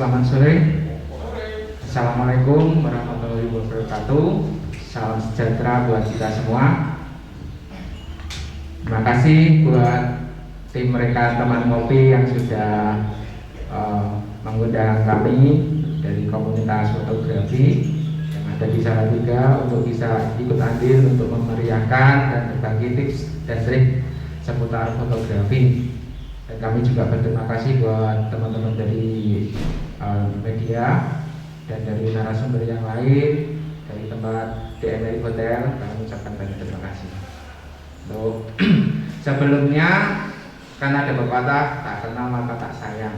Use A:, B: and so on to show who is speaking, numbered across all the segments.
A: selamat sore. Assalamualaikum warahmatullahi wabarakatuh. Salam sejahtera buat kita semua. Terima kasih buat tim mereka teman ngopi yang sudah mengundang kami dari komunitas fotografi yang ada di Salatiga untuk bisa ikut andil untuk memeriahkan dan berbagi tips dan trik seputar fotografi. Dan kami juga berterima kasih buat teman-teman dari media dan dari narasumber yang lain dari tempat DMRI Hotel. Kami ucapkan banyak terima kasih. Untuk sebelumnya kan ada pepatah tak kenal maka tak sayang.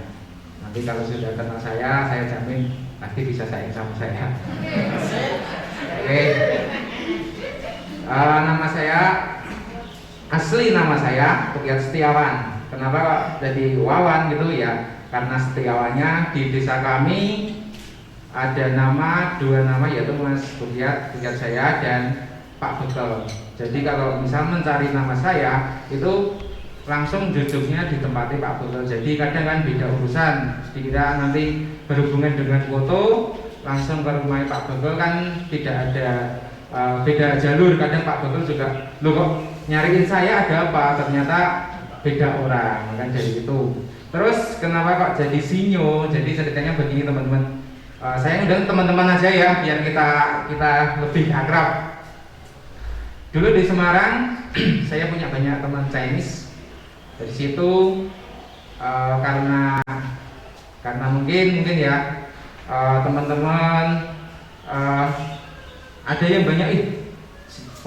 A: Nanti kalau sudah kenal saya jamin pasti bisa sayang sama saya. Oke. Nama saya asli nama saya Bukyat Setiawan. Kenapa kok jadi Wawan gitu ya? Karena Setiawannya di desa kami ada dua nama yaitu Mas Bukyat saya dan Pak Bekel. Jadi kalau misal mencari nama saya itu langsung jujurnya ditempati Pak Bekel. Jadi kadang kan beda urusan. Dikira nanti berhubungan dengan foto langsung ke rumah Pak Bekel kan tidak ada beda jalur. Kadang Pak Bekel juga loh kok nyariin saya ada apa? Ternyata beda orang, kan jadi itu. Terus kenapa kok jadi Sinyo? Jadi ceritanya begini teman-teman. Saya undang teman-teman aja ya, biar kita lebih akrab. Dulu di Semarang, saya punya banyak teman Chinese. Dari situ karena mungkin ya teman-teman ada yang banyak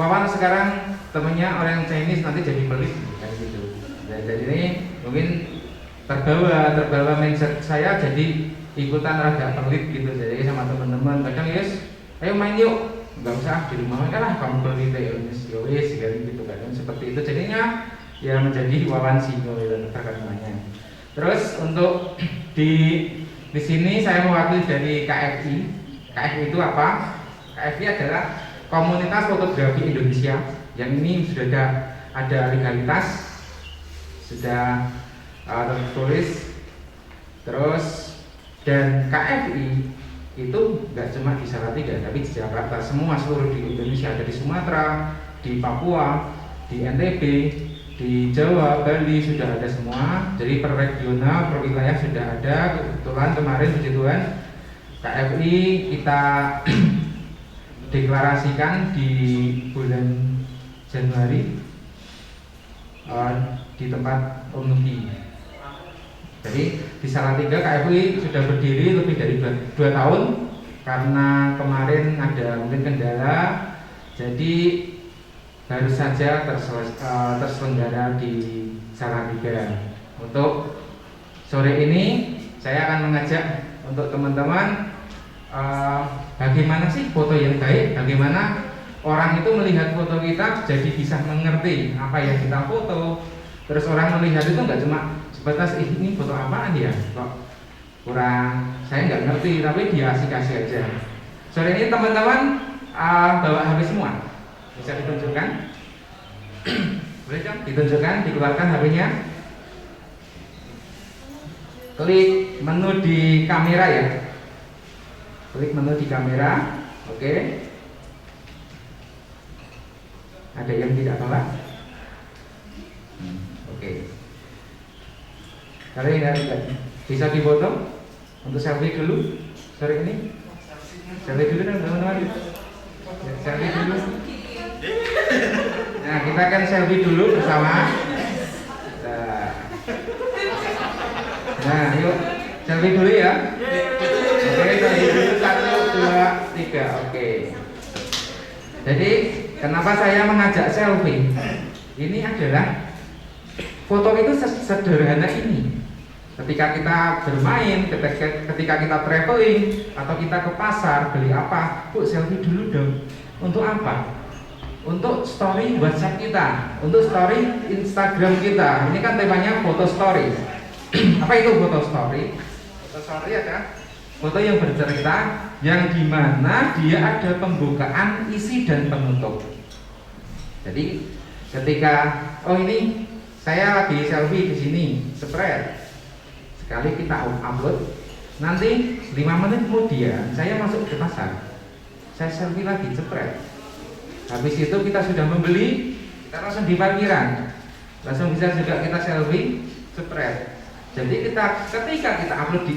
A: Wawan sekarang temennya orang Chinese nanti jadi pelit kayak gitu. Jadi ini mungkin terbawa mindset saya jadi ikutan rada pelit gitu. Jadi sama teman-teman kadang yes, ayo main yuk, nggak usah di rumah kan lah kamu pelit ya wis gitu kadang seperti itu. Jadinya ya menjadi Wawan Sinyo itu terkenalnya. Terus untuk di sini saya mewakili dari KFI. KFI itu apa? KFI adalah Komunitas Fotografi Indonesia. Yang ini sudah ada legalitas, sudah tertulis. Terus dan KFI itu nggak cuma di Salatiga tapi di Jakarta, seluruh di Indonesia, ada di Sumatera, di Papua, di NTB, di Jawa, Bali sudah ada semua. Jadi per regional, per wilayah sudah ada. Kebetulan kemarin puji Tuhan KFI kita deklarasikan di bulan Januari di tempat Unuki. Jadi di Salatiga KFI sudah berdiri lebih dari 2 tahun karena kemarin ada mungkin kendala. Jadi baru saja terselenggara di Salatiga. Untuk sore ini saya akan mengajak untuk teman-teman bagaimana sih foto yang baik, bagaimana orang itu melihat foto kita jadi bisa mengerti apa yang kita foto. Terus orang melihat itu nggak cuma sebatas ini foto apaan ya, kok kurang, saya nggak ngerti, tapi dia asik-asik aja. Sore ini teman-teman bawa HP semua, bisa ditunjukkan? Boleh dong ditunjukkan, dikeluarkan HP-nya. Klik menu di kamera ya. Klik menu di kamera, oke. Ada yang tidak bawa? Oke. Kalau ini bisa difoto untuk selfie dulu sore ini. Selfie dulu dong teman-teman. Selfie dulu. Nah kita akan selfie dulu bersama. Nah yuk selfie dulu ya. Oke, selfie dulu 1, 2, 3. Oke. Jadi kenapa saya mengajak selfie? Ini adalah foto itu sederhana ini. Ketika kita bermain, ketika kita traveling atau kita ke pasar beli apa, Bu selfie dulu dong. Untuk apa? Untuk story WhatsApp kita, untuk story Instagram kita. Ini kan temanya foto story. Apa itu foto story? Foto story ada foto yang bercerita, yang dimana dia ada pembukaan, isi dan penutup. Jadi ketika ini saya lagi selfie di sini, spread. Sekali kita upload, Nanti 5 menit kemudian saya masuk ke pasar, saya selfie lagi, cepret. Habis itu kita sudah membeli, kita langsung di parkiran, langsung bisa juga kita selfie, cepret. Jadi ketika kita upload di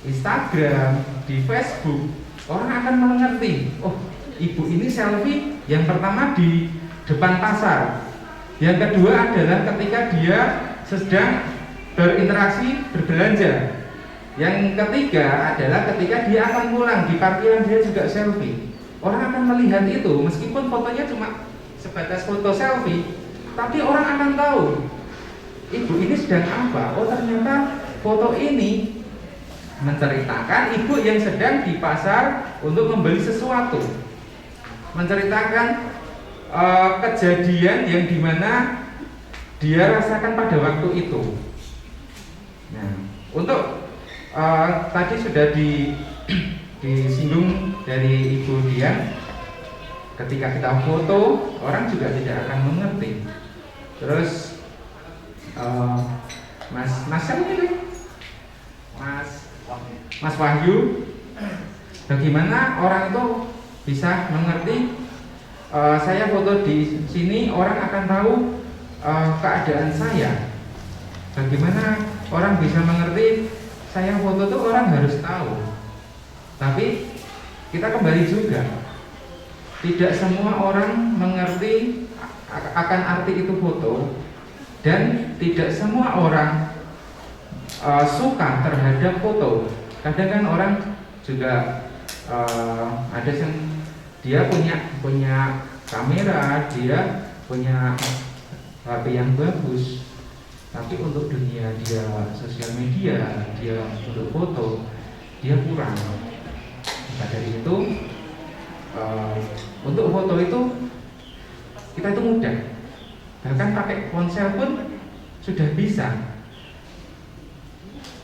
A: Instagram, di Facebook, orang akan mengerti, oh ibu ini selfie yang pertama di depan pasar, yang kedua adalah ketika dia sedang berinteraksi berbelanja, yang ketiga adalah ketika dia akan pulang di parkiran dia juga selfie. Orang akan melihat itu meskipun fotonya cuma sebatas foto selfie, tapi orang akan tahu ibu ini sedang apa. Oh ternyata foto ini menceritakan ibu yang sedang di pasar untuk membeli sesuatu, menceritakan kejadian yang dimana dia rasakan pada waktu itu. Nah, untuk tadi sudah disinggung dari Ibu Dian, ketika kita foto orang juga tidak akan mengerti. Terus Mas Wahyu, bagaimana orang itu bisa mengerti saya foto di sini orang akan tahu keadaan saya. Bagaimana orang bisa mengerti saya foto itu orang harus tahu. Tapi kita kembali juga, tidak semua orang mengerti akan arti itu foto, dan tidak semua orang suka terhadap foto. Kadang kan orang juga ada yang dia punya kamera, dia punya HP yang bagus, tapi untuk dunia dia sosial media, dia untuk foto, dia kurang. Maka dari itu untuk foto itu kita itu mudah, bahkan pakai ponsel pun sudah bisa.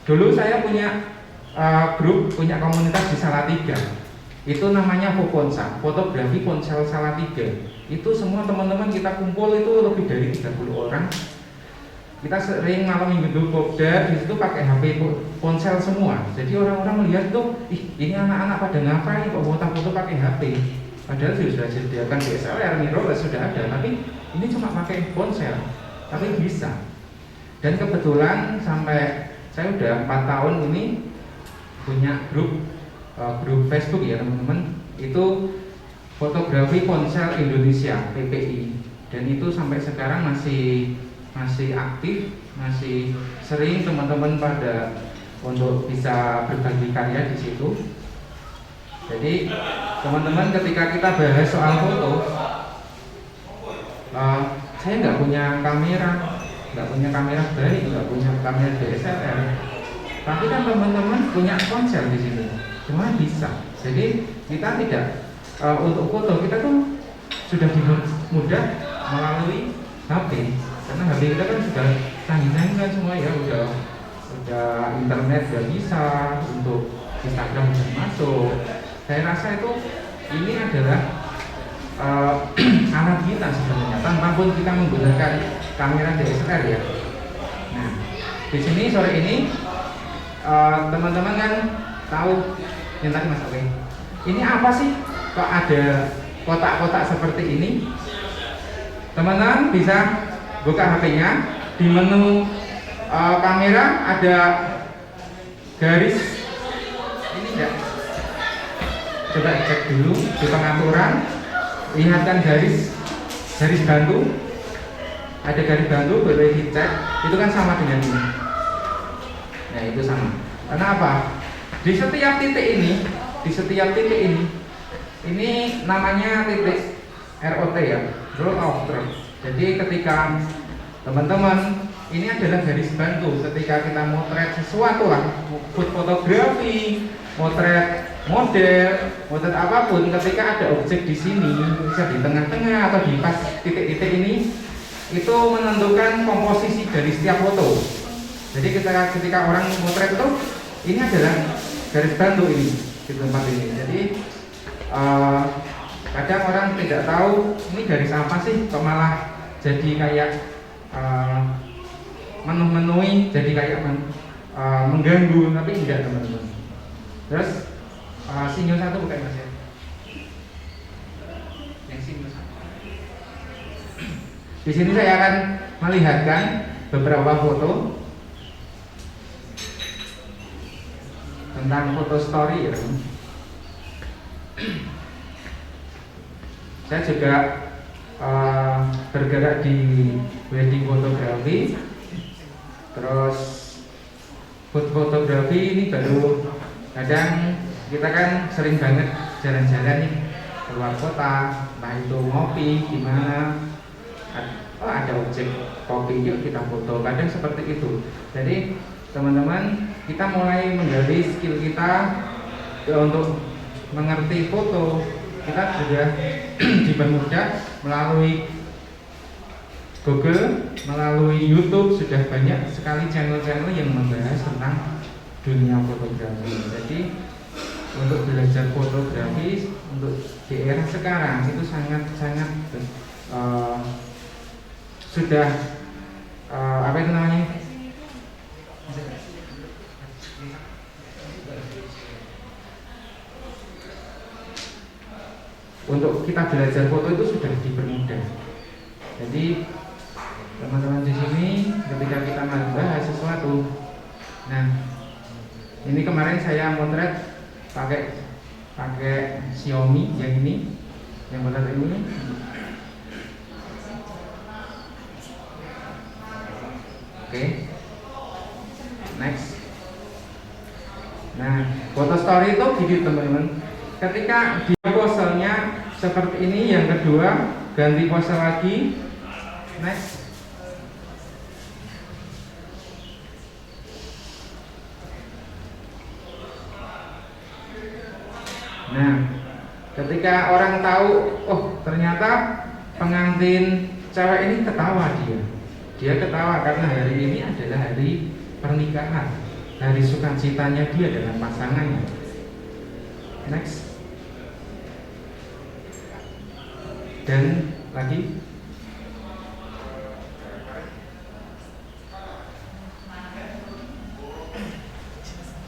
A: Dulu saya punya grup, punya komunitas di Salatiga, itu namanya Foponsa, fotografi ponsel Salatiga. Itu semua teman-teman kita kumpul itu lebih dari 30 orang. Kita sering malam minggu dulu popdar, di situ pakai HP ponsel semua. Jadi orang-orang melihat tuh, ih ini anak-anak pada ngapain kok foto-foto pakai HP. Padahal sudah disediakan DSLR, mirrorless sudah ada, tapi ini cuma pakai ponsel, tapi bisa. Dan kebetulan sampai saya udah 4 tahun ini punya grup Facebook ya teman-teman, itu fotografi ponsel Indonesia PPI, dan itu sampai sekarang masih aktif, masih sering teman-teman pada untuk bisa berbagi karya di situ. Jadi teman-teman ketika kita bahas soal foto, saya nggak punya kamera baik, nggak punya kamera DSLR, tapi kan teman-teman punya ponsel di sini, semua bisa. Jadi kita tidak untuk foto kita tuh sudah mudah melalui HP. Karena HP kita kan sudah canggih-canggih kan semua ya, udah internet udah bisa, untuk Instagram sudah masuk. Saya rasa itu ini adalah alat kita sebenarnya, tanpa pun kita menggunakan kamera DSLR ya. Nah, di sini sore ini teman-teman kan tahu yang tadi Mas Oke. Ini apa sih? Kok ada kotak-kotak seperti ini? Teman-teman bisa buka HP-nya, di menu kamera ada garis ini enggak? Coba cek dulu di pengaturan, lihatkan garis bantu, ada garis bantu, boleh dicek, itu kan sama dengan ini. Nah itu sama. Karena apa? Di setiap titik ini namanya titik ROT ya, roll of truth. Jadi ketika teman-teman, ini adalah garis bantu ketika kita motret sesuatu lah, fotografi, motret model, motret apapun, ketika ada objek di sini, bisa di tengah-tengah atau di pas titik-titik ini, itu menentukan komposisi dari setiap foto. Jadi ketika orang motret itu, ini adalah garis bantu ini di tempat ini. Jadi kadang orang tidak tahu ini garis apa sih, kok malah jadi kayak memenuhi, jadi kayak mengganggu, tapi enggak teman-teman. Terus single satu bukan Mas ya? Yang single satu. Di sini saya akan melihatkan beberapa foto tentang foto story ya. Saya juga bergerak di wedding fotografi. Terus fotografi ini baru, kadang kita kan sering banget jalan-jalan nih keluar kota, entah itu ngopi di mana, ada objek kopi yuk kita foto, kadang seperti itu. Jadi teman-teman, kita mulai menggali skill kita untuk mengerti foto. Kita sudah dipermudah melalui Google, melalui YouTube, sudah banyak sekali channel-channel yang membahas tentang dunia fotografi. Jadi untuk belajar fotografi untuk di era sekarang itu sangat-sangat sudah apa itu namanya? Untuk kita belajar foto itu sudah dipermudah. Jadi teman-teman di sini ketika kita membahas sesuatu, nah ini kemarin saya motret pakai Xiaomi yang ini, yang motret ini. Oke, next. Nah, foto story itu gitu teman-teman. Ketika dia posenya seperti ini, yang kedua ganti pose lagi, next. Nah, ketika orang tahu, oh ternyata pengantin cewek ini ketawa dia ketawa karena hari ini adalah hari pernikahan, hari sukacitanya dia dengan pasangannya. Next. Dan lagi.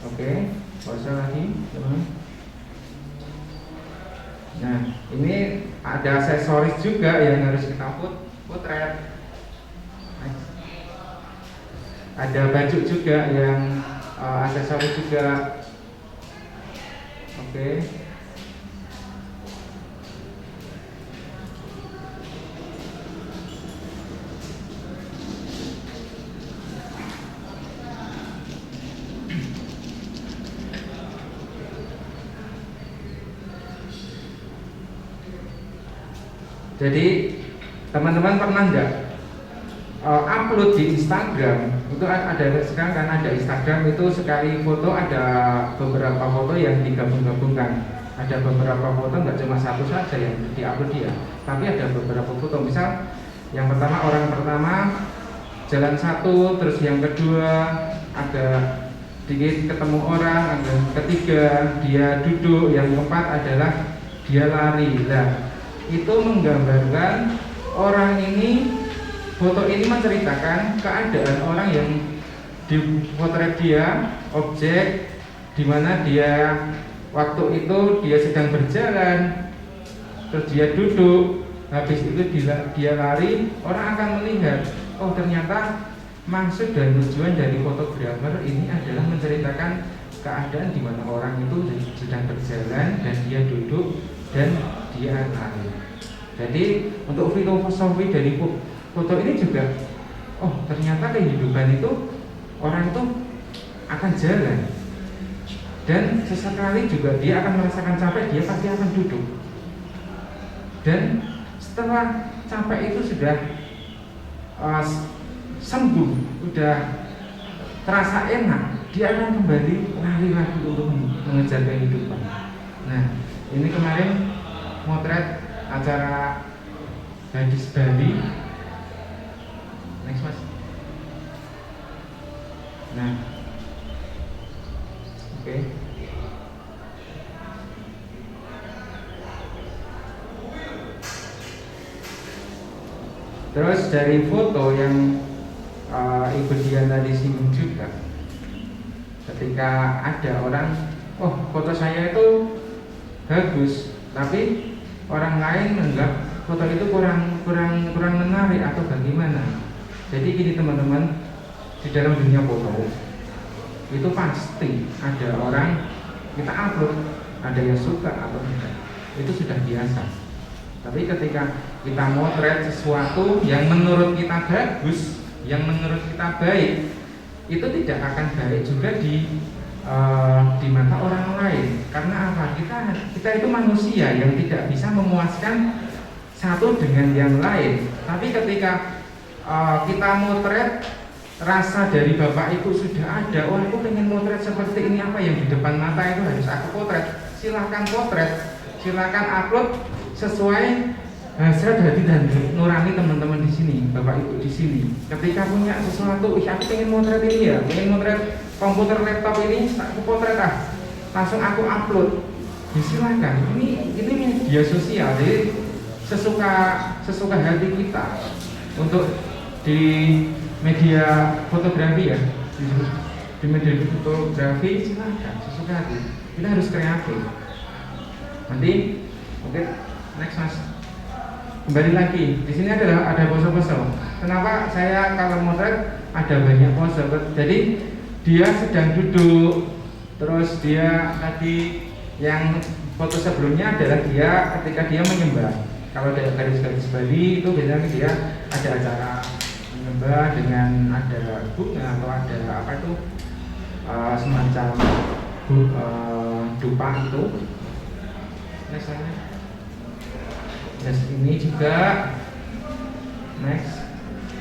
A: Oke, pause lagi, teman. Nah, ini ada aksesoris juga yang harus kita potret. Ada baju juga yang aksesoris juga. Oke. Jadi teman-teman pernah nggak upload di Instagram? Itu ada sekarang kan, ada Instagram itu sekali foto ada beberapa foto yang digabung-gabungkan. Ada beberapa foto, nggak cuma satu saja yang diupload dia, tapi ada beberapa foto. Misal yang pertama, orang pertama jalan satu, terus yang kedua ada dikit ketemu orang, ada ketiga dia duduk, yang keempat adalah dia lari. Lah, itu menggambarkan orang ini, foto ini menceritakan keadaan orang yang dipotret dia, objek di mana dia waktu itu dia sedang berjalan, terus dia duduk, habis itu dia lari. Orang akan melihat, oh ternyata maksud dan tujuan dari fotografer ini adalah menceritakan keadaan di mana orang itu sedang berjalan dan dia duduk dan dia lari. Jadi untuk filosofi dari foto ini juga, oh ternyata kehidupan itu orang itu akan jalan, dan sesekali juga dia akan merasakan capek, dia pasti akan duduk, dan setelah capek itu sudah sembuh, sudah terasa enak, dia akan kembali lari lagi untuk mengejar kehidupan. Nah, ini kemarin motret acara gadis Bali. Next mas. Nah, oke. Terus dari foto yang Ibu Dian tadi singgung juga, ketika ada orang oh foto saya itu bagus, tapi orang lain menganggap foto itu kurang menarik atau bagaimana. Jadi gini teman-teman, di dalam dunia foto itu pasti ada orang kita upload, ada yang suka atau tidak, itu sudah biasa. Tapi ketika kita motret sesuatu yang menurut kita bagus, yang menurut kita baik, itu tidak akan baik juga di mata orang lain. Karena apa? Kita itu manusia yang tidak bisa memuaskan satu dengan yang lain. Tapi ketika kita motret, rasa dari bapak ibu sudah ada, oh aku pengen motret seperti ini, apa yang di depan mata itu harus aku potret. Silahkan potret, silahkan upload sesuai hasrat hati dan nurani teman-teman di sini, bapak ibu di sini. Ketika punya sesuatu, aku pengen motret ini ya, pengen motret komputer laptop ini, aku potret langsung aku upload. Ya, silahkan. Ini media sosial, jadi sesuka hati kita untuk di media fotografi ya, di media fotografi silahkan sesuka hati. Kita harus kreatif. Nanti, oke, next mas. Kembali lagi, di sini ada pose-pose. Kenapa saya kalau motret ada banyak pose? Jadi dia sedang duduk, terus dia tadi yang foto sebelumnya adalah dia ketika dia menyembah. Kalau dari garis-garis Bali itu biasanya dia ada acara menyembah dengan ada bunga atau ada apa itu semacam dupa itu. Misalnya ini juga, next,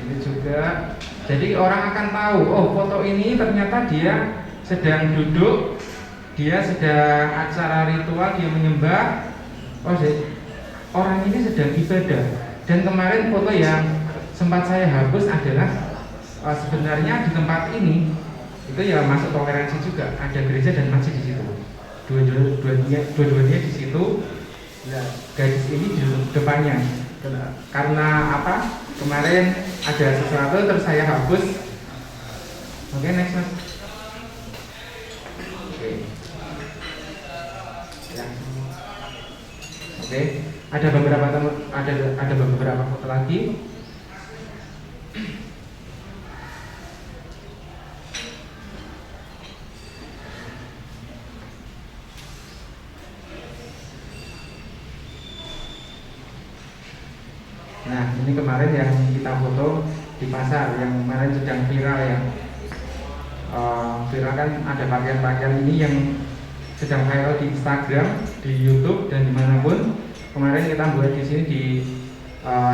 A: ini juga. Jadi orang akan tahu, oh foto ini ternyata dia sedang duduk, dia sedang acara ritual, dia menyembah. Oh, orang ini sedang ibadah. Dan kemarin foto yang sempat saya hapus adalah sebenarnya di tempat ini itu ya masuk toleransi juga, ada gereja dan masjid di situ. Dua-duanya di situ. Ya, gadis ini di depannya. Karena apa? Kemarin ada sesuatu terus saya hapus. Oke, next mas. Oke. Ya. Oke. Ada beberapa foto lagi. Nah, ini kemarin yang kita foto di pasar, yang kemarin sedang viral ya. Viral kan ada pakaian-pakaian ini yang sedang viral di Instagram, di YouTube dan dimanapun. Kemarin kita buat di sini di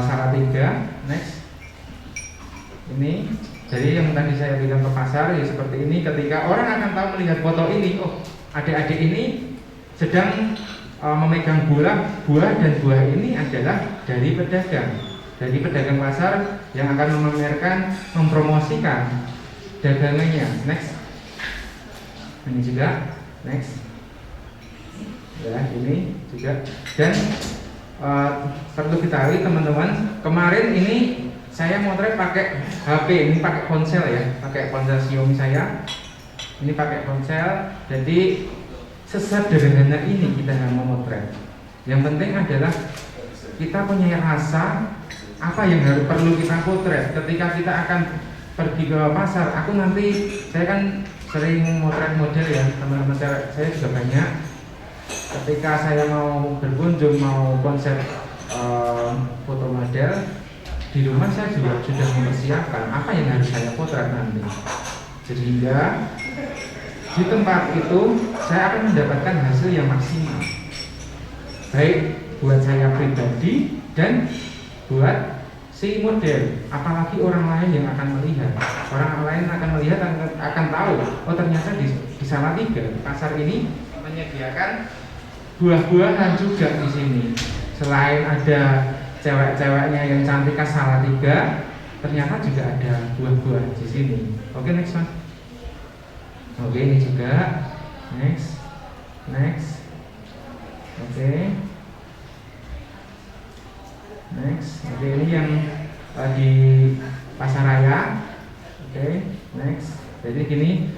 A: Salatiga. Next, ini jadi yang tadi saya bilang ke pasar ya seperti ini. Ketika orang akan tahu melihat foto ini, oh adik-adik ini sedang memegang buah dan buah ini adalah dari pedagang pasar yang akan memamerkan, mempromosikan dagangannya. Next, ini juga, next, ya ini juga. Dan perlu diketahui teman-teman, kemarin ini saya motret pakai HP, ini pakai ponsel ya, pakai ponsel Xiaomi saya. Ini pakai ponsel, jadi sesederhana ini kita memotret. Yang penting adalah kita punya rasa apa yang perlu kita potret. Ketika kita akan pergi ke pasar, saya kan sering motret model ya, teman-teman saya juga banyak. Ketika saya mau berkunjung, mau konsep foto model, di rumah saya juga sudah mempersiapkan apa yang harus saya potret nanti. Sehingga di tempat itu saya akan mendapatkan hasil yang maksimal, baik buat saya pribadi dan buat si model. Apalagi orang lain yang akan melihat, orang lain akan melihat akan tahu, oh ternyata di Salatiga, di pasar ini menyediakan buah-buahan juga di sini. Selain ada cewek-ceweknya yang cantik khas Salatiga, ternyata juga ada buah-buah di sini. Oke, next mas. Oke, ini juga. Next. Oke. Next. Oke, ini yang di Pasaraya. Oke, next. Jadi gini.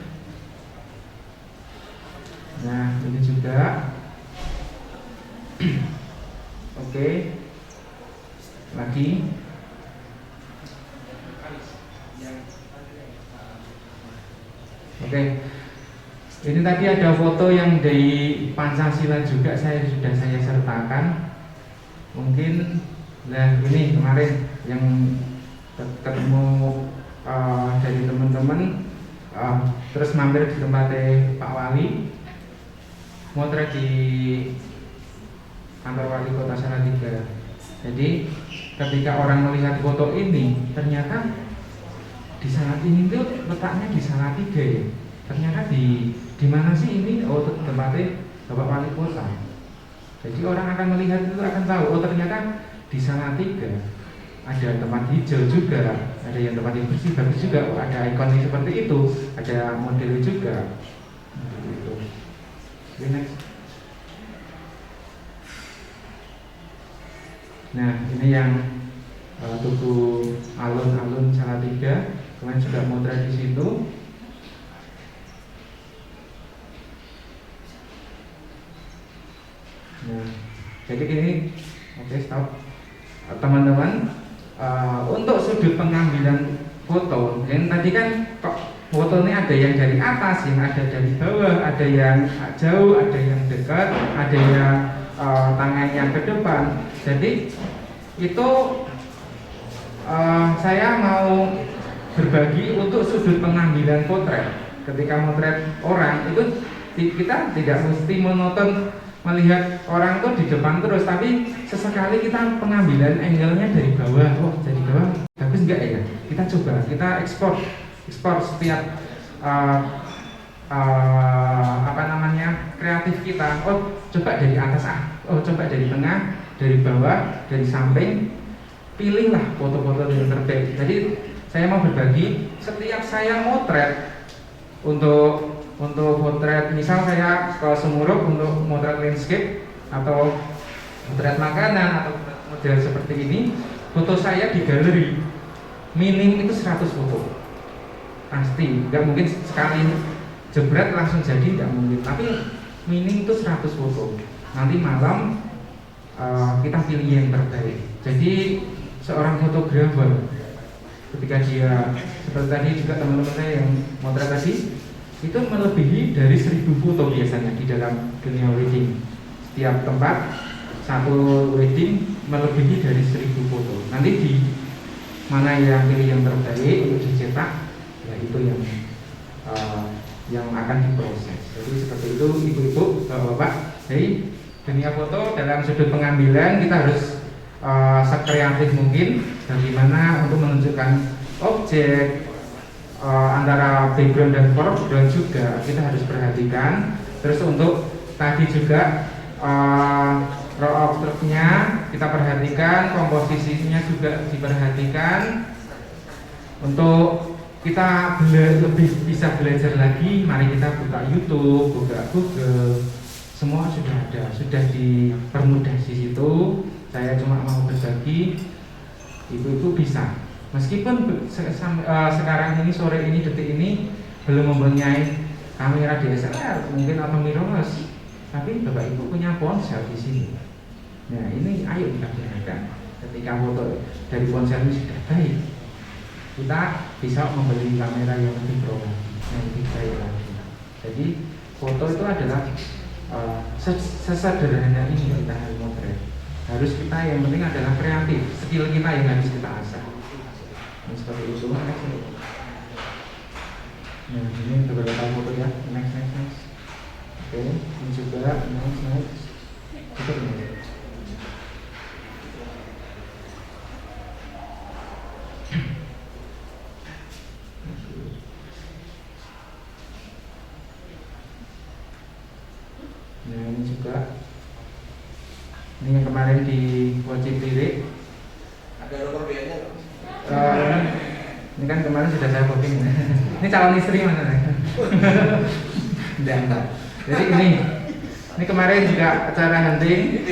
A: Nah, ini juga. Oke. Lagi. Oke. Ini tadi ada foto yang dari Pancasila juga sudah saya sertakan. Mungkin ini kemarin yang ketemu dari teman-teman terus mampir di tempatnya Pak Wali, motret di kantor wali kota Salatiga. Jadi ketika orang melihat foto ini, ternyata di Salatiga itu letaknya di Salatiga ya. Ternyata di mana sih ini? Oh, tempatnya Bapak Wali Kota. Jadi orang akan melihat itu akan tahu, oh ternyata di Salatiga ada tempat hijau juga, ada yang tempat yang bersih bagus juga, oh, ada ikonnya seperti itu, ada model juga. Gitu. Okay, next. Nah, ini yang tugu alun-alun Salatiga, kalian juga motret di situ. Nah, jadi ini, oke, stop, teman-teman. Untuk sudut pengambilan foto, yang tadi kan foto ini ada yang dari atas, yang ada dari bawah, ada yang jauh, ada yang dekat, ada yang tangannya ke depan. Jadi itu saya mau berbagi untuk sudut pengambilan potret. Ketika motret orang itu kita tidak mesti monoton melihat orang itu di depan terus, tapi sesekali kita pengambilan angle-nya dari bawah. Oh, dari bawah bagus enggak ya? Kita coba, kita ekspor setiap kreatif kita. Oh, coba dari atas oh, coba dari tengah, dari bawah, dari samping. Pilihlah foto-foto yang terbaik. Jadi saya mau berbagi, setiap saya motret untuk potret, misal saya ke Sumuruk untuk motret landscape atau motret makanan atau model seperti ini, foto saya di galeri minim itu 100 foto pasti, nggak mungkin sekali jebret langsung jadi, nggak mungkin, tapi minim itu 100 foto. Nanti malam kita pilih yang terbaik. Jadi seorang fotografer ketika dia seperti tadi juga teman-teman saya yang motret tadi itu melebihi dari 1000 foto biasanya di dalam dunia wedding. Setiap tempat satu wedding melebihi dari 1000 foto. Nanti di mana yang pilih yang terbaik untuk dicetak, ya itu yang akan diproses. Jadi seperti itu ibu-ibu, bapak-bapak. Jadi dunia foto dalam sudut pengambilan kita harus sekreatif mungkin bagaimana untuk menunjukkan objek. Antara background dan foreground juga kita harus perhatikan. Terus untuk tadi juga raw obstruct-nya kita perhatikan, komposisinya juga diperhatikan. Untuk kita lebih bisa belajar lagi, mari kita buka YouTube, buka Google, semua sudah ada, sudah dipermudah di situ. Saya cuma mau berbagi, ibu-ibu bisa. Meskipun sekarang ini, sore ini, detik ini belum mempunyai kamera DSLR mungkin atau mirrorless, tapi bapak ibu punya ponsel di sini. Nah ini ayo kita gunakan. Ketika foto dari ponsel ini sudah baik, kita bisa membeli kamera yang lebih pro, yang lebih baik lagi. Jadi foto itu adalah sesederhana ini kita harus motret. Harus kita, yang penting adalah kreatif, skill kita yang harus kita asah. Seperti itu. Nah, ini beberapa foto ya. Next. Oke, ini juga next. Itu ini. Nah, ini juga. Ini yang kemarin di wajib lirik.
B: Ada nomor BN-nya?
A: Ini kan kemarin sudah saya posting. Ini calon istri mana nih? Enggak. Jadi ini kemarin juga acara hunting.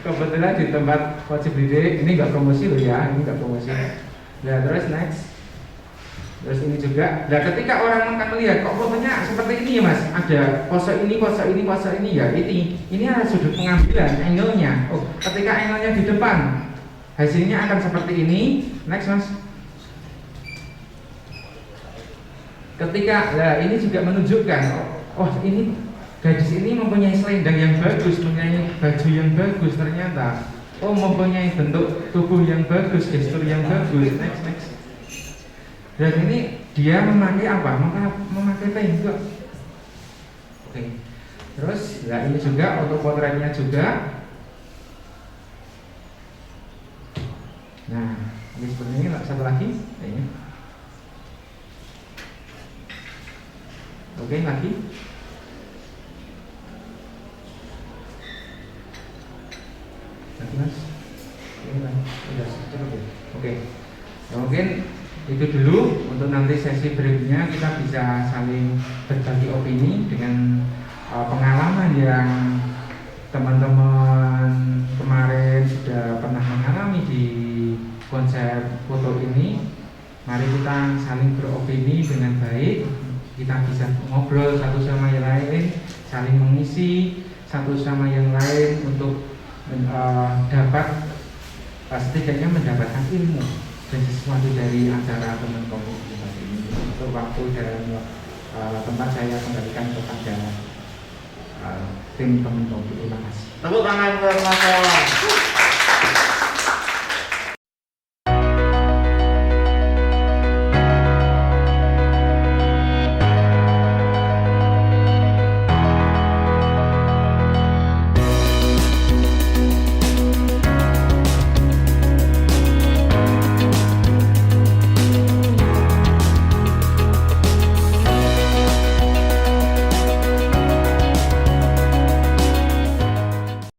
A: Kebetulan di tempat wajib lirik. Ini enggak promosi loh ya, ini enggak promosi. Nah terus next. Terus ini juga, nah ketika orang akan melihat kok fotonya seperti ini ya mas, ada pose ini, pose ini, pose ini ya ini adalah sudut pengambilan, angle-nya. Oh, ketika angle-nya di depan, hasilnya akan seperti ini. Next mas. Ketika, nah ini juga menunjukkan, oh ini gadis ini mempunyai selendang yang bagus, mempunyai baju yang bagus ternyata. Oh mempunyai bentuk tubuh yang bagus, gestur yang bagus. Next. Dan ini dia memakai apa? Memakai penggo. Oke. Terus, nah ini juga autoportraitnya juga. Nah, ini seperti ini. Satu lagi. Ini. Oke, lagi. Lagi mas. Ini lah. Sudah cukup ya. Oke. Ya, mungkin itu dulu. Untuk nanti sesi berikutnya kita bisa saling berbagi opini dengan pengalaman yang teman-teman kemarin sudah pernah mengalami di konser foto ini. Mari kita saling beropini dengan baik. Kita bisa ngobrol satu sama yang lain, saling mengisi satu sama yang lain untuk dapat setidaknya mendapatkan ilmu dan sesuatu dari acara teman komunitas ini. Untuk waktu dan tempat saya kembalikan kepada tim teman komunitas. Terima kasih.
B: Tepuk tangan untuk Mas Wawan.